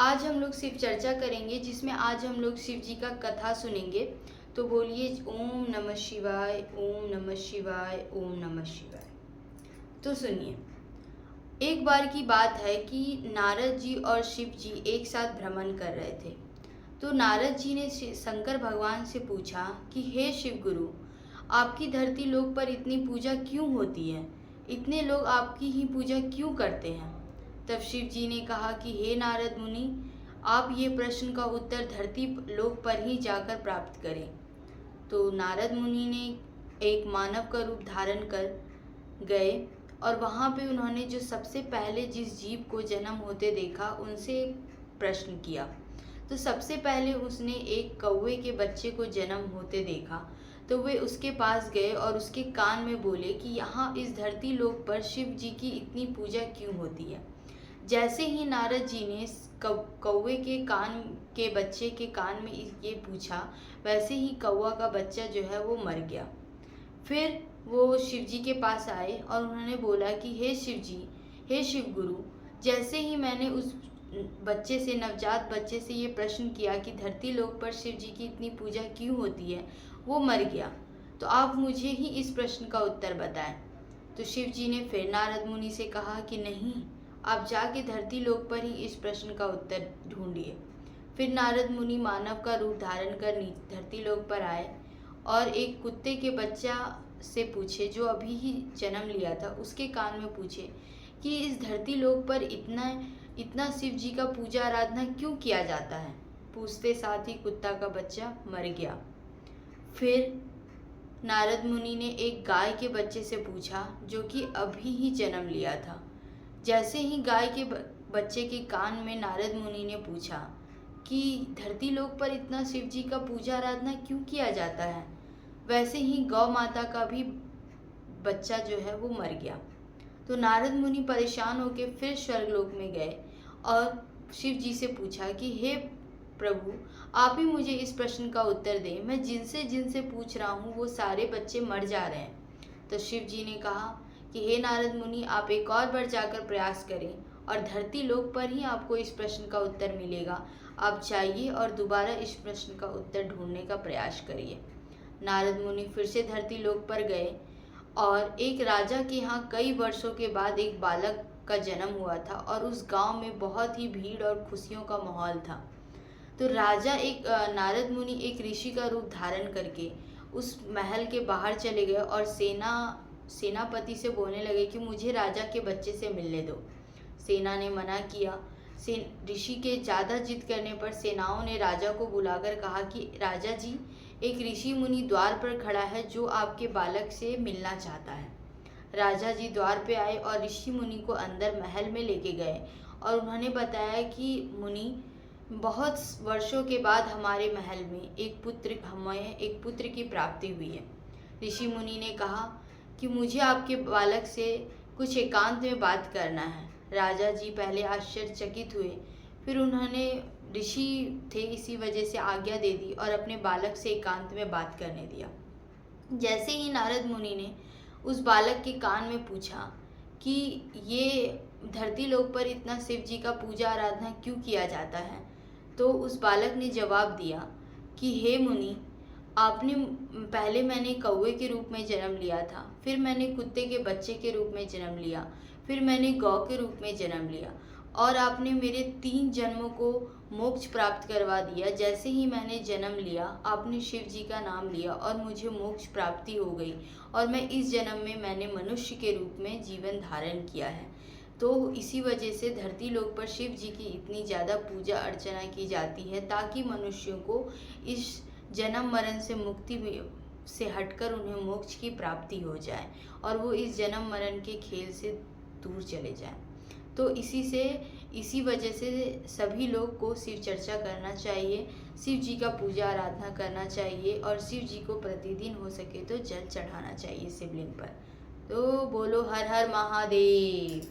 आज हम लोग शिव चर्चा करेंगे, जिसमें आज हम लोग शिव जी का कथा सुनेंगे। तो बोलिए ओम नमः शिवाय, ओम नमः शिवाय, ओम नमः शिवाय। तो सुनिए, एक बार की बात है कि नारद जी और शिव जी एक साथ भ्रमण कर रहे थे। तो नारद जी ने शंकर भगवान से पूछा कि हे शिव गुरु, आपकी धरती लोक पर इतनी पूजा क्यों होती है? इतने लोग आपकी ही पूजा क्यों करते हैं? तब शिव जी ने कहा कि हे नारद मुनि, आप ये प्रश्न का उत्तर धरती लोक पर ही जाकर प्राप्त करें। तो नारद मुनि ने एक मानव का रूप धारण कर गए और वहाँ पे उन्होंने जो सबसे पहले जिस जीव को जन्म होते देखा उनसे एक प्रश्न किया। तो सबसे पहले उसने एक कौवे के बच्चे को जन्म होते देखा। तो वे उसके पास गए और उसके कान में बोले कि यहाँ इस धरती लोक पर शिव जी की इतनी पूजा क्यों होती है। जैसे ही नारद जी ने कौवे के बच्चे के कान में ये पूछा, वैसे ही कौवा का बच्चा जो है वो मर गया। फिर वो शिव जी के पास आए और उन्होंने बोला कि हे शिव जी, हे शिव गुरु, जैसे ही मैंने उस बच्चे से, नवजात बच्चे से ये प्रश्न किया कि धरती लोक पर शिव जी की इतनी पूजा क्यों होती है, वो मर गया। तो आप मुझे ही इस प्रश्न का उत्तर बताएं। तो शिव जी ने फिर नारद मुनि से कहा कि नहीं, आप जाके धरती लोक पर ही इस प्रश्न का उत्तर ढूंढिए। फिर नारद मुनि मानव का रूप धारण कर धरती लोक पर आए और एक कुत्ते के बच्चा से पूछे, जो अभी ही जन्म लिया था, उसके कान में पूछे कि इस धरती लोक पर इतना शिव जी का पूजा आराधना क्यों किया जाता है। पूछते साथ ही कुत्ता का बच्चा मर गया। फिर नारद मुनि ने एक गाय के बच्चे से पूछा, जो कि अभी ही जन्म लिया था। जैसे ही गाय के बच्चे के कान में नारद मुनि ने पूछा कि धरती लोक पर इतना शिव जी का पूजा आराधना क्यों किया जाता है, वैसे ही गौ माता का भी बच्चा जो है वो मर गया। तो नारद मुनि परेशान होकर फिर स्वर्गलोक में गए और शिव जी से पूछा कि हे प्रभु, आप ही मुझे इस प्रश्न का उत्तर दें। मैं जिनसे जिनसे पूछ रहा हूँ वो सारे बच्चे मर जा रहे हैं। तो शिव जी ने कहा कि हे नारद मुनि, आप एक और बार जाकर प्रयास करें और धरती लोक पर ही आपको इस प्रश्न का उत्तर मिलेगा। आप जाइए और दोबारा इस प्रश्न का उत्तर ढूंढने का प्रयास करिए। नारद मुनि फिर से धरती लोक पर गए और एक राजा के यहाँ कई वर्षों के बाद एक बालक का जन्म हुआ था और उस गांव में बहुत ही भीड़ और खुशियों का माहौल था। तो नारद मुनि एक ऋषि का रूप धारण करके उस महल के बाहर चले गए और सेनापति से बोलने लगे कि मुझे राजा के बच्चे से मिलने दो। सेना ने मना किया। ऋषि के ज़्यादा जिद करने पर सेनाओं ने राजा को बुलाकर कहा कि राजा जी, एक ऋषि मुनि द्वार पर खड़ा है जो आपके बालक से मिलना चाहता है। राजा जी द्वार पे आए और ऋषि मुनि को अंदर महल में लेके गए और उन्होंने बताया कि मुनि, बहुत वर्षों के बाद हमारे महल में हमें एक पुत्र की प्राप्ति हुई है। ऋषि मुनि ने कहा कि मुझे आपके बालक से कुछ एकांत में बात करना है। राजा जी पहले आश्चर्यचकित हुए, फिर उन्होंने, ऋषि थे इसी वजह से, आज्ञा दे दी और अपने बालक से एकांत में बात करने दिया। जैसे ही नारद मुनि ने उस बालक के कान में पूछा कि ये धरती लोक पर इतना शिव जी का पूजा आराधना क्यों किया जाता है, तो उस बालक ने जवाब दिया कि हे मुनि, पहले मैंने कौवे के रूप में जन्म लिया था, फिर मैंने कुत्ते के बच्चे के रूप में जन्म लिया, फिर मैंने गौ के रूप में जन्म लिया और आपने मेरे 3 जन्मों को मोक्ष प्राप्त करवा दिया। जैसे ही मैंने जन्म लिया, आपने शिव जी का नाम लिया और मुझे मोक्ष प्राप्ति हो गई और मैं इस जन्म में मैंने मनुष्य के रूप में जीवन धारण किया है। तो इसी वजह से धरती लोक पर शिव जी की इतनी ज़्यादा पूजा अर्चना की जाती है, ताकि मनुष्यों को इस जन्म मरण से मुक्ति से हटकर उन्हें मोक्ष की प्राप्ति हो जाए और वो इस जन्म मरण के खेल से दूर चले जाएं। तो इसी वजह से सभी लोग को शिव चर्चा करना चाहिए, शिव जी का पूजा आराधना करना चाहिए और शिव जी को प्रतिदिन हो सके तो जल चढ़ाना चाहिए शिवलिंग पर। तो बोलो हर हर महादेव।